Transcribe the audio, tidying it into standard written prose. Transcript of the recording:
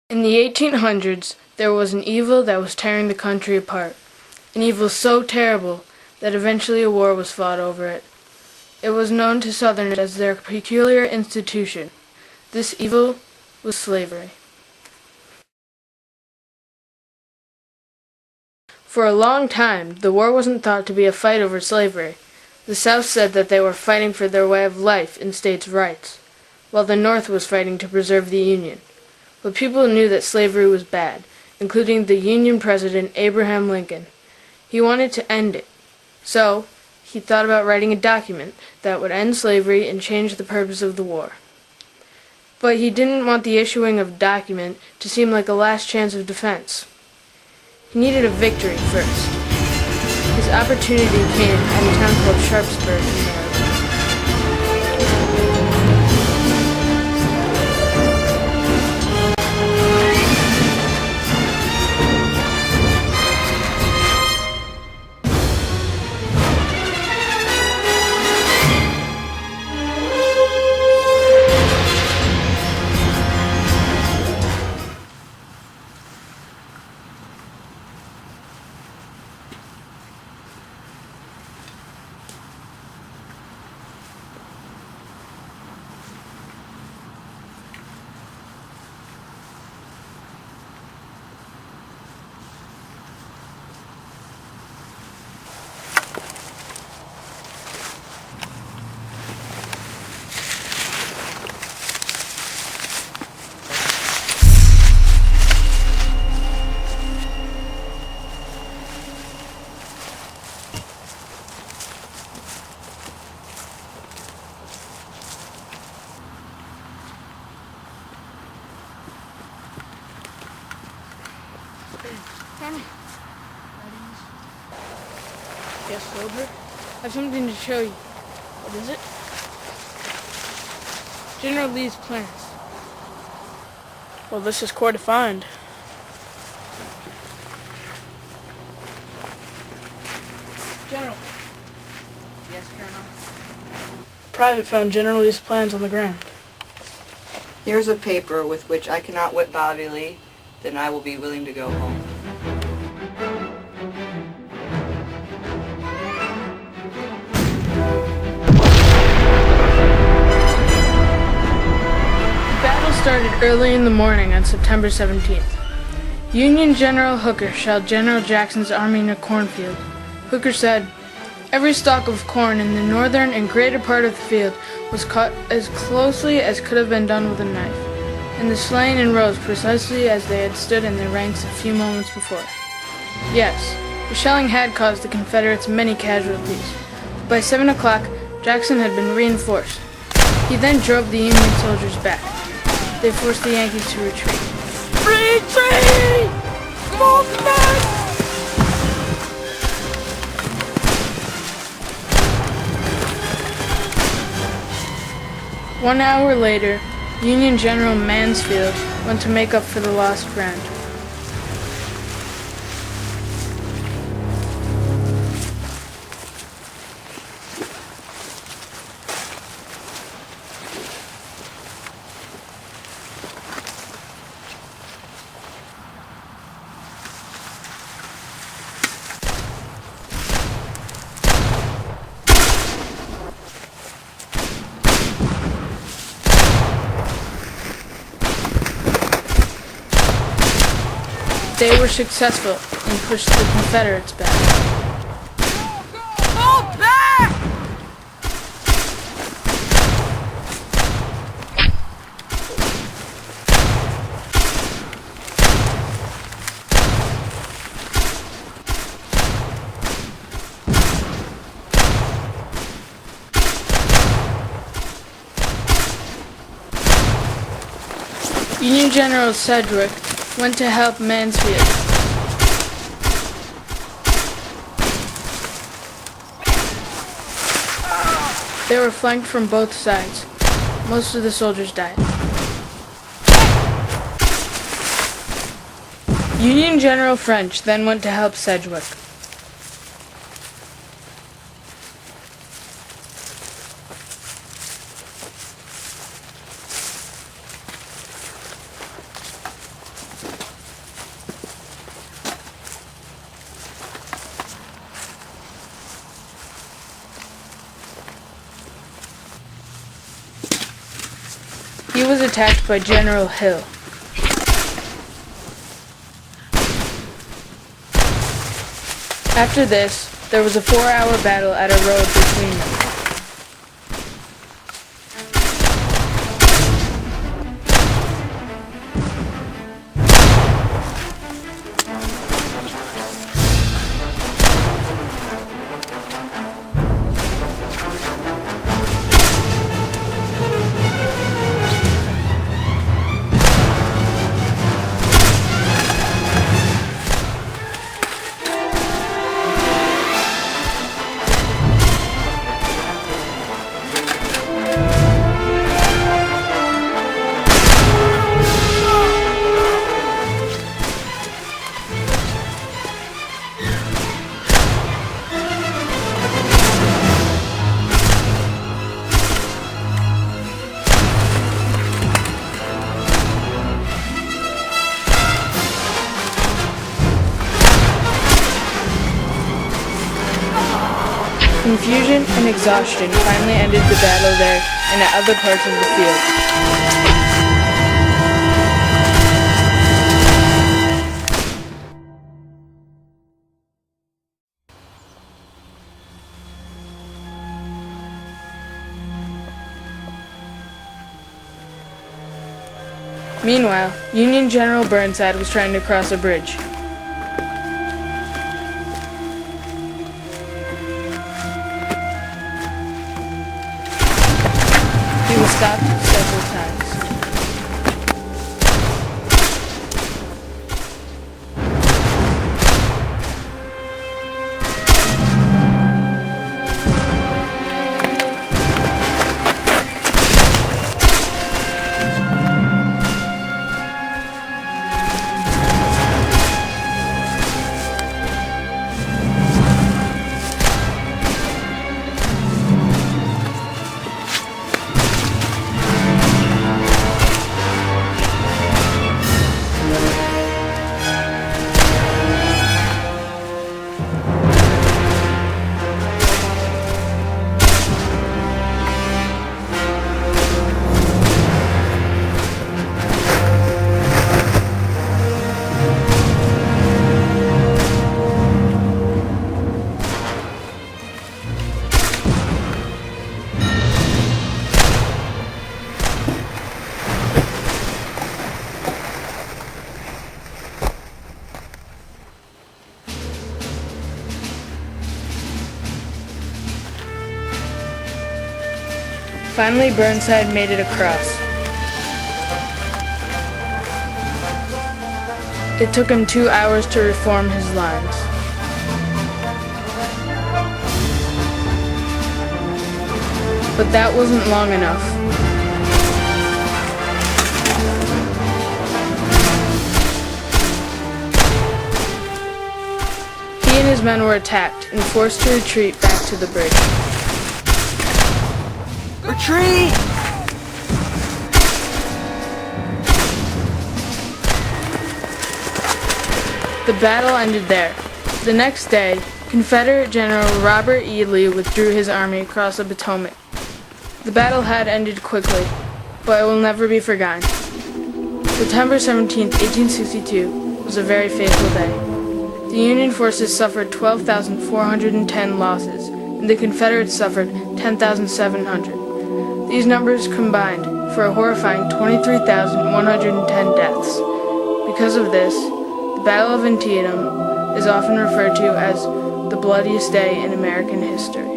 In the 1800s, there was an evil that was tearing the country apart. An evil so terrible that eventually a war was fought over it. It was known to Southerners as their peculiar institution. This evil was slavery. For a long time, the war wasn't thought to be a fight over slavery. The South said that they were fighting for their way of life and states' rights, while the North was fighting to preserve the Union. But people knew that slavery was bad, including the Union President Abraham Lincoln. He wanted to end it. So, he thought about writing a document that would end slavery and change the purpose of the war. But he didn't want the issuing of a document to seem like a last chance of defense. He needed a victory first. His opportunity came at a town called Sharpsburg in Maryland. Yes, soldier? I have something to show you. What is it? General Lee's plans. Well, this is quite a find. General. Yes, Colonel? Private found General Lee's plans on the ground. Here's a paper with which I cannot whip Bobby Lee, then I will be willing to go home. Started early in the morning on September 17th. Union General Hooker shelled General Jackson's army in a cornfield. Hooker said, "Every stalk of corn in the northern and greater part of the field was cut as closely as could have been done with a knife, and the slain in rows precisely as they had stood in their ranks a few moments before." Yes, the shelling had caused the Confederates many casualties. By 7 o'clock, Jackson had been reinforced. He then drove the Union soldiers back. They forced the Yankees to retreat. Retreat! Movement! One hour later, Union General Mansfield went to make up for the lost ground. They were successful and pushed the Confederates back. Fall back! Union General Sedgwick went to help Mansfield. They were flanked from both sides. Most of the soldiers died. Union General French then went to help Sedgwick. He was attacked by General Hill. After this, there was a 4-hour battle at a road between them. Confusion and exhaustion finally ended the battle there and at other parts of the field. Meanwhile, Union General Burnside was trying to cross a bridge. He was stopped several times. Finally, Burnside made it across. It took him 2 hours to reform his lines. But that wasn't long enough. He and his men were attacked and forced to retreat back to the bridge. Retreat! The battle ended there. The next day, Confederate General Robert E. Lee withdrew his army across the Potomac. The battle had ended quickly, but it will never be forgotten. September 17, 1862 was a very fateful day. The Union forces suffered 12,410 losses, and the Confederates suffered 10,700. These numbers combined for a horrifying 23,110 deaths. Because of this, the Battle of Antietam is often referred to as the bloodiest day in American history.